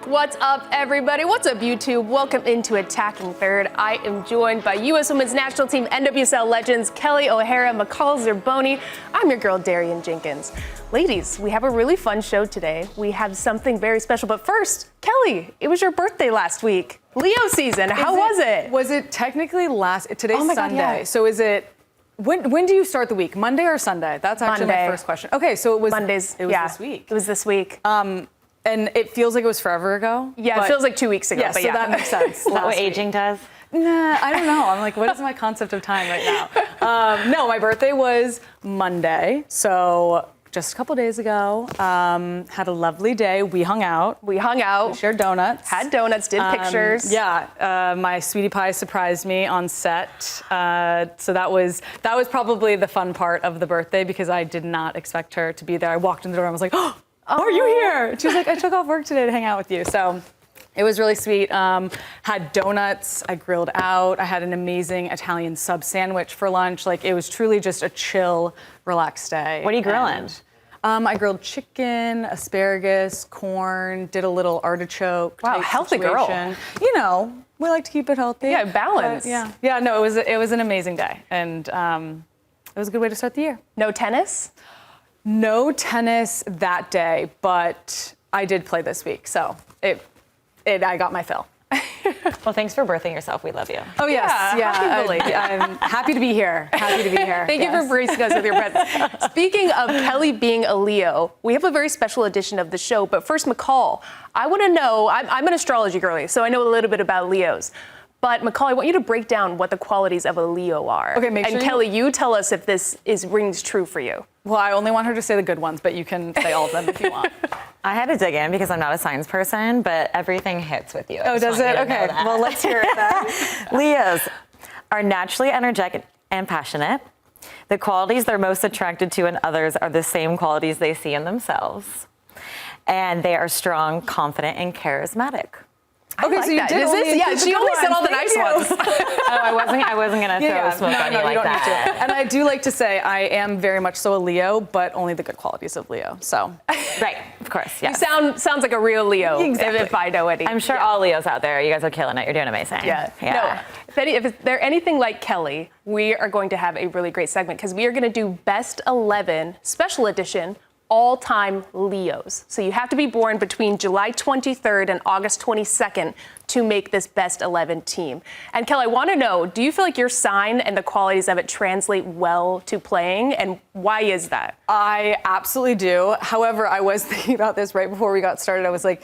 What's up, everybody? What's up, YouTube? Welcome into Attacking Third. I am joined by U.S. Women's National Team NWSL legends Kelley O'Hara, McCall Zebroni. I'm your girl, Darian Jenkins. Ladies, we have a really fun show today. We have something very special. But first, Kelley, it was your birthday last week. Leo season. How was it? Was it technically today's Sunday? God, yeah. So is it, when do you start the week? Monday or Sunday? That's actually Monday. my first question. Okay, so it was Mondays. It was this week. It was this week. And it feels like it was forever ago. Yeah, it feels like 2 weeks ago. Yeah, but so that makes sense. Is that what aging does? Nah, I don't know. I'm like, what is my concept of time right now? No, my birthday was Monday, so just a couple days ago. Had a lovely day. We hung out. We shared donuts. Had donuts, did pictures. Yeah, my sweetie pie surprised me on set. So that was probably the fun part of the birthday because I did not expect her to be there. I walked in the door and I was like, oh, are you here? She was like, I took off work today to hang out with you. So it was really sweet. Had donuts. I grilled out. I had an amazing Italian sub sandwich for lunch. Like, it was truly just a chill, relaxed day. What are you grilling? I grilled chicken, asparagus, corn, did a little artichoke. Wow, healthy girl. You know, we like to keep it healthy. Yeah, balance. Yeah, no, it was an amazing day. And it was a good way to start the year. No tennis? No tennis that day, but I did play this week. So I got my fill. Well, thanks for birthing yourself. We love you. Oh, yes. I'm happy to be here. Happy to be here. Thank you for gracing us with your presence. Speaking of Kelley being a Leo, we have a very special edition of the show. But first, McCall, I want to know, I'm an astrology girlie, so I know a little bit about Leos. But McCall, I want you to break down what the qualities of a Leo are. Okay, and Kelley, you tell us if this rings true for you. Well, I only want her to say the good ones, but you can say all of them if you want. I had to dig in because I'm not a science person, but everything hits with you. Oh, does it? Okay, well, let's hear it then. Leos are naturally energetic and passionate. The qualities they're most attracted to in others are the same qualities they see in themselves. And they are strong, confident, and charismatic. Okay, like so you that. did She only said all the nice ones. I wasn't gonna throw smoke on you like don't that. Need to. And I do like to say I am very much so a Leo, but only the good qualities of Leo. So right, of course. Yes. You sounds like a real Leo. Exactly. If I know any. I'm sure all Leos out there, you guys are killing it. You're doing amazing. Yeah. No, if they're anything like Kelley, we are going to have a really great segment because we are going to do Best 11 Special Edition all-time Leos. So you have to be born between July 23rd and August 22nd to make this Best 11 team. And Kelley, I want to know, do you feel like your sign and the qualities of it translate well to playing? And why is that? I absolutely do. However, I was thinking about this right before we got started. I was like,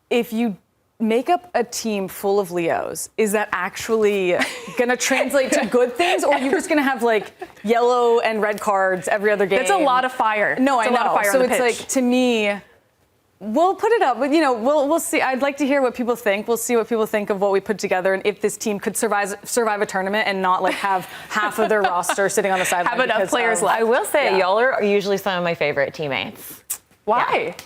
if you make up a team full of Leos, is that actually going to translate to good things? Or are you just going to have like yellow and red cards every other game? That's a lot of fire. No, I know. A lot of fire so on the it's pitch. like, to me, we'll put it up, but we'll see. I'd like to hear what people think. We'll see what people think of what we put together and if this team could survive a tournament and not like have half of their roster sitting on the sideline. Have enough players left. I will say, y'all are usually some of my favorite teammates. Why? Yeah.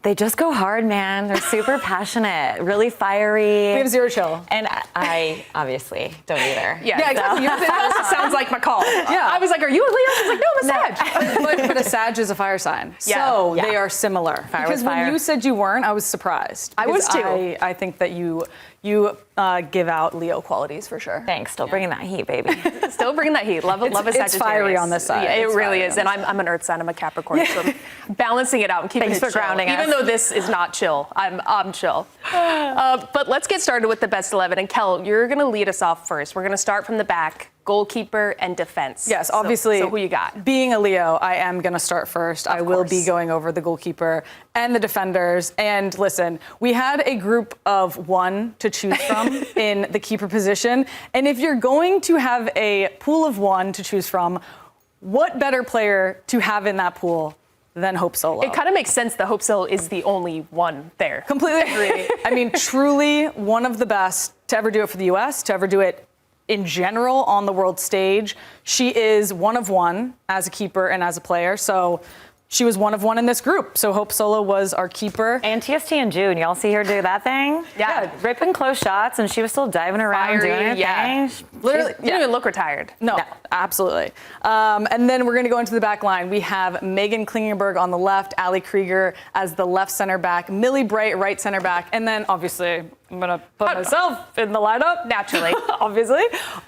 They just go hard, man. They're super passionate, really fiery. We have zero chill. And I obviously don't either. Yeah, exactly. Yours sounds like McCall. Yeah. I was like, are you a Leo? She's like, no, I'm a Sag. But a Sag is a fire sign. Yeah. So Yeah. they are similar. Fire because with fire. when you said you weren't, I was surprised. I was too. I think that you give out Leo qualities for sure. Thanks. Still bringing that heat, baby. Still bringing that heat. Love a Sagittarius. It's fiery on this side. Yeah, it It's really fiery is. And I'm an Earth sign. I'm a Capricorn. So I'm balancing it out and keeping Thanks it for chill. grounding us. Even though this is not chill, I'm chill. But let's get started with the Best 11. And Kel, you're going to lead us off first. We're going to start from the back. Goalkeeper and defense. Yes, obviously. So who you got? Being a Leo, I am going to start first. I will be going over the goalkeeper and the defenders. And listen, we had a group of one to choose from in the keeper position. And if you're going to have a pool of one to choose from, what better player to have in that pool than Hope Solo? It kind of makes sense that Hope Solo is the only one there. Completely agree. I mean, truly one of the best to ever do it for the U.S., to ever do it in general on the world stage. She is one of one as a keeper and as a player. So she was one of one in this group. So Hope Solo was our keeper. And TST in June, y'all see her do that thing? Yeah. Ripping close shots, and she was still diving around doing her thing. Literally, you didn't even look retired. No, absolutely. And then we're going to go into the back line. We have Megan Klingenberg on the left, Ali Krieger as the left center back, Millie Bright right center back, and then obviously I'm going to put myself in the lineup. Naturally. Obviously,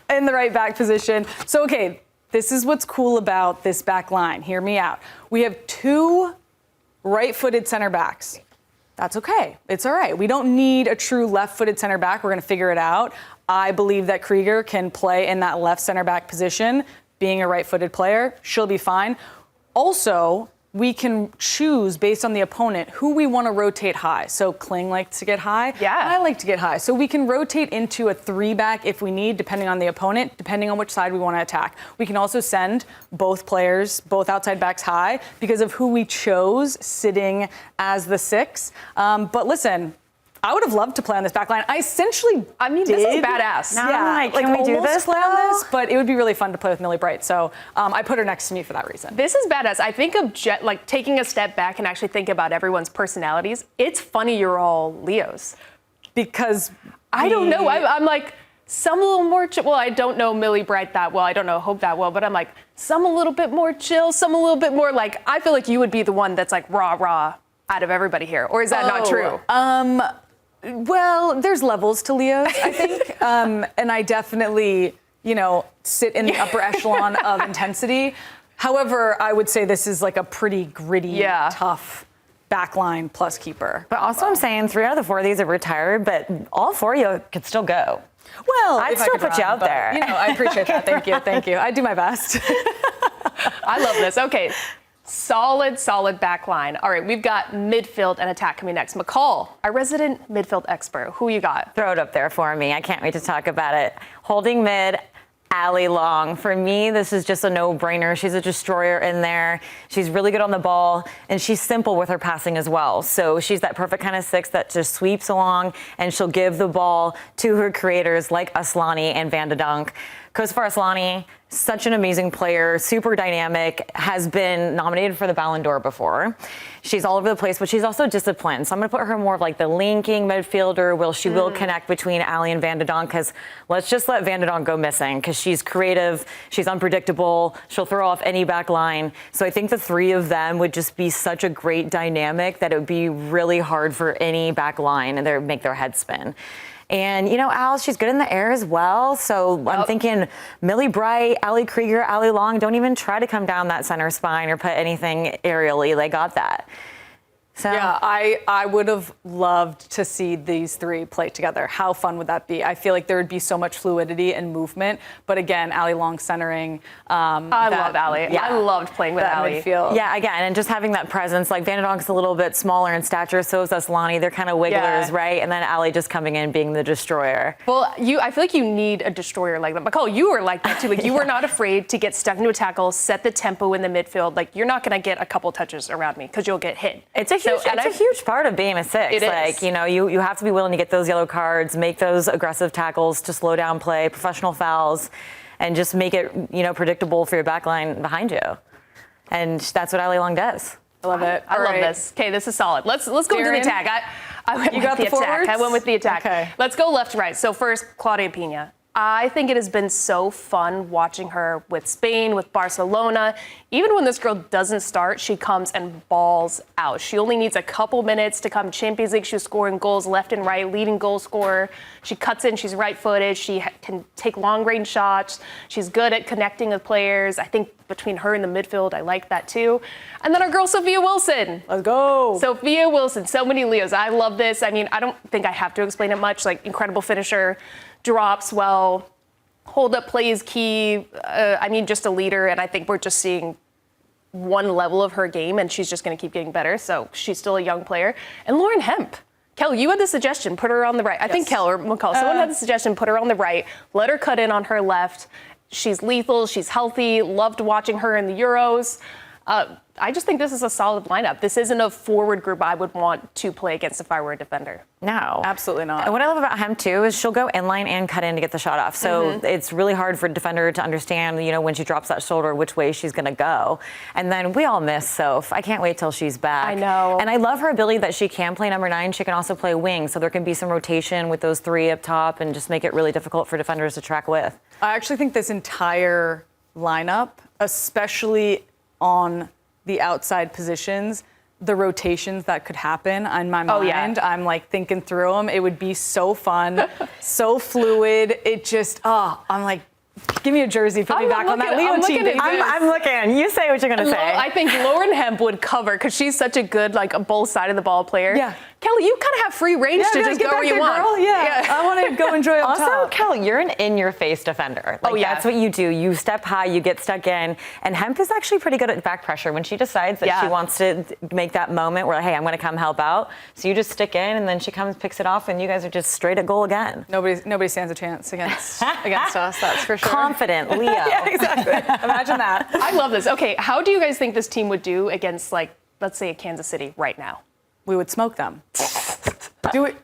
in the right back position. So, okay, this is what's cool about this back line. Hear me out. We have 2 right-footed center backs. That's okay. It's all right. We don't need a true left-footed center back. We're going to figure it out. I believe that Krieger can play in that left center back position. Being a right-footed player, she'll be fine. Also, we can choose based on the opponent who we want to rotate high. So Kling likes to get high. Yeah. I like to get high. So we can rotate into a 3-back if we need, depending on the opponent, depending on which side we want to attack. We can also send both players, both outside backs high because of who we chose sitting as the 6. But listen, I would have loved to play on this back line. I essentially this is badass. Yeah, can we do this, play on this, but it would be really fun to play with Millie Bright. So I put her next to me for that reason. This is badass. I think of taking a step back and actually think about everyone's personalities. It's funny you're all Leos. Because I don't know. I'm like, some a little more chill. Well, I don't know Millie Bright that well. I don't know Hope that well, but I'm like, some a little bit more chill, some a little bit more like, I feel like you would be the one that's like rah out of everybody here. Or is that not true? Well, there's levels to Leos, I think. And I definitely, sit in the upper echelon of intensity. However, I would say this is like a pretty gritty, tough backline plus keeper. But also I'm saying 3 out of the 4 of these are retired, but all 4 of you could still go. Well, I'd still put you out there. I appreciate that. Thank you. I do my best. I love this. Okay. Solid back line. All right, we've got midfield and attack coming next. McCall, our resident midfield expert. Who you got? Throw it up there for me. I can't wait to talk about it. Holding mid, Ali Long. For me, this is just a no-brainer. She's a destroyer in there. She's really good on the ball, and she's simple with her passing as well. So she's that perfect kind of 6 that just sweeps along, and she'll give the ball to her creators like Aslani and Van de Donk. Kosvar Aslani, such an amazing player, super dynamic, has been nominated for the Ballon d'Or before. She's all over the place, but she's also disciplined. So I'm going to put her more of like the linking midfielder. She will connect between Ali and Van de Donk, because let's just let Van de Donk go missing, because she's creative, she's unpredictable, she'll throw off any back line. So I think the 3 of them would just be such a great dynamic that it would be really hard for any back line and they would make their head spin. And, Al, she's good in the air as well. So I'm thinking Millie Bright, Ali Krieger, Ali Long, don't even try to come down that center spine or put anything aerially. They got that. So yeah, I would have loved to see these 3 play together. How fun would that be? I feel like there would be so much fluidity and movement. But again, Ali Long centering. I love Ali. Yeah. I loved playing with Ali. Midfield. Yeah, again, and just having that presence. Like Van de Donk's a little bit smaller in stature, so is Aslani. They're kind of wigglers, right? And then Ali just coming in being the destroyer. Well, I feel like you need a destroyer like that. McCall, you were like that too. Like you were not afraid to get stuck into a tackle, set the tempo in the midfield. Like you're not going to get a couple touches around me because you'll get hit. It's a huge part of being a 6. It is. You have to be willing to get those yellow cards, make those aggressive tackles to slow down play, professional fouls, and just make it, predictable for your back line behind you. And that's what Ali Long does. I love it. I love this. Okay, this is solid. Let's go to the attack. I went with the attack. Forwards? I went with the attack. Okay. Let's go left to right. So first, Claudia Pina. I think it has been so fun watching her with Spain, with Barcelona. Even when this girl doesn't start, she comes and balls out. She only needs a couple minutes to come Champions League. She was scoring goals left and right, leading goal scorer. She cuts in, she's right-footed. She can take long-range shots. She's good at connecting with players. I think between her and the midfield, I like that too. And then our girl, Sophia Wilson. Let's go. Sophia Wilson, so many Leos. I love this. I mean, I don't think I have to explain it much. Like, incredible finisher, drops well, hold up play is key. Just a leader, and I think we're just seeing one level of her game, and she's just going to keep getting better. So she's still a young player. And Lauren Hemp. Kelly, you had the suggestion, put her on the right. I think Kelly or McCall, someone had the suggestion, put her on the right, let her cut in on her left. She's lethal, she's healthy, loved watching her in the Euros. I just think this is a solid lineup. This isn't a forward group I would want to play against if I were a defender. No. Absolutely not. And what I love about Hem, too, is she'll go inline and cut in to get the shot off. So it's really hard for a defender to understand, when she drops that shoulder, which way she's going to go. And then we all miss Soph. I can't wait till she's back. I know. And I love her ability that she can play number 9. She can also play wing. So there can be some rotation with those 3 up top and just make it really difficult for defenders to track with. I actually think this entire lineup, especially on the outside positions, the rotations that could happen on my mind. Oh, yeah. I'm like thinking through them. It would be so fun, so fluid. It just, I'm like, give me a jersey, put me back on that Leo team. I'm looking. You say what you're going to say. I think Lauren Hemp would cover because she's such a good, both side of the ball player. Yeah. Kelley, you kind of have free range to just go where you want. Girl. Yeah. I want to go enjoy up Also, top. Kelley, you're an in-your-face defender. That's what you do. You step high, you get stuck in. And Hemp is actually pretty good at back pressure when she decides that she wants to make that moment where, hey, I'm going to come help out. So you just stick in, and then she comes, picks it off, and you guys are just straight at goal again. Nobody stands a chance against us, that's for sure. Confident, Leo. Yeah, exactly. Imagine that. I love this. Okay, how do you guys think this team would do against, let's say, a Kansas City right now? We would smoke them. Do it.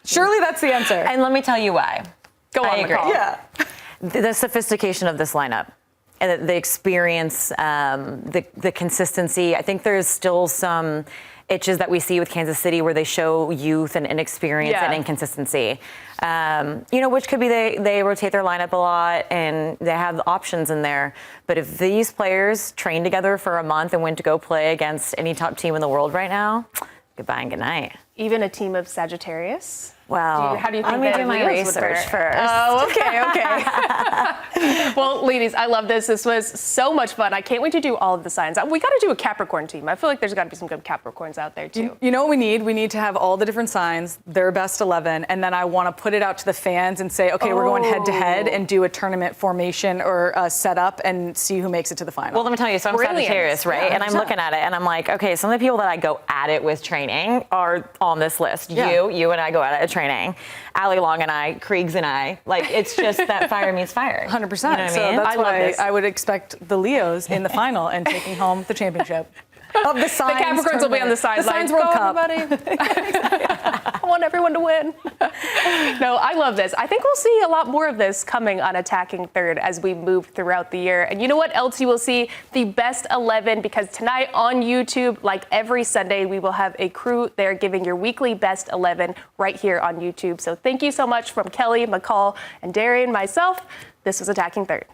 Surely that's the answer. And let me tell you why. Go on, I agree. McCall. Yeah. The sophistication of this lineup, and the experience, the consistency. I think there's still some itches that we see with Kansas City where they show youth and inexperience and inconsistency. Which could be they rotate their lineup a lot and they have options in there. But if these players train together for a month and went to go play against any top team in the world right now, goodbye and good night. Even a team of Sagittarius? Well, how do you think let me that do my Leos would research fare? first. Oh, okay. Well, ladies, I love this. This was so much fun. I can't wait to do all of the signs. We got to do a Capricorn team. I feel like there's got to be some good Capricorns out there, too. You know what we need? We need to have all the different signs, their best 11, and then I want to put it out to the fans and say, okay, we're going head to head and do a tournament formation or a setup and see who makes it to the final. Well, let me tell you, so I'm Sagittarius, right? Yeah, and I'm looking at it and I'm like, okay, some of the people that I go at it with training are on this list. Yeah. You and I go at it at training. Allie Long and I, Kriegs and I, it's just that fire meets fire. 100%. You know what I mean? So that's love why this. I would expect the Leos in the final and taking home the championship. Of the signs The Capricorns will be on the sidelines. The Signs World Cup. Everybody. I want everyone to win. No, I love this. I think we'll see a lot more of this coming on Attacking Third as we move throughout the year. And you know what else you will see? The best 11, because tonight on YouTube, like every Sunday, we will have a crew there giving your weekly best 11 right here on YouTube. So thank you so much from Kelley, McCall, and Darian, myself. This was Attacking Third.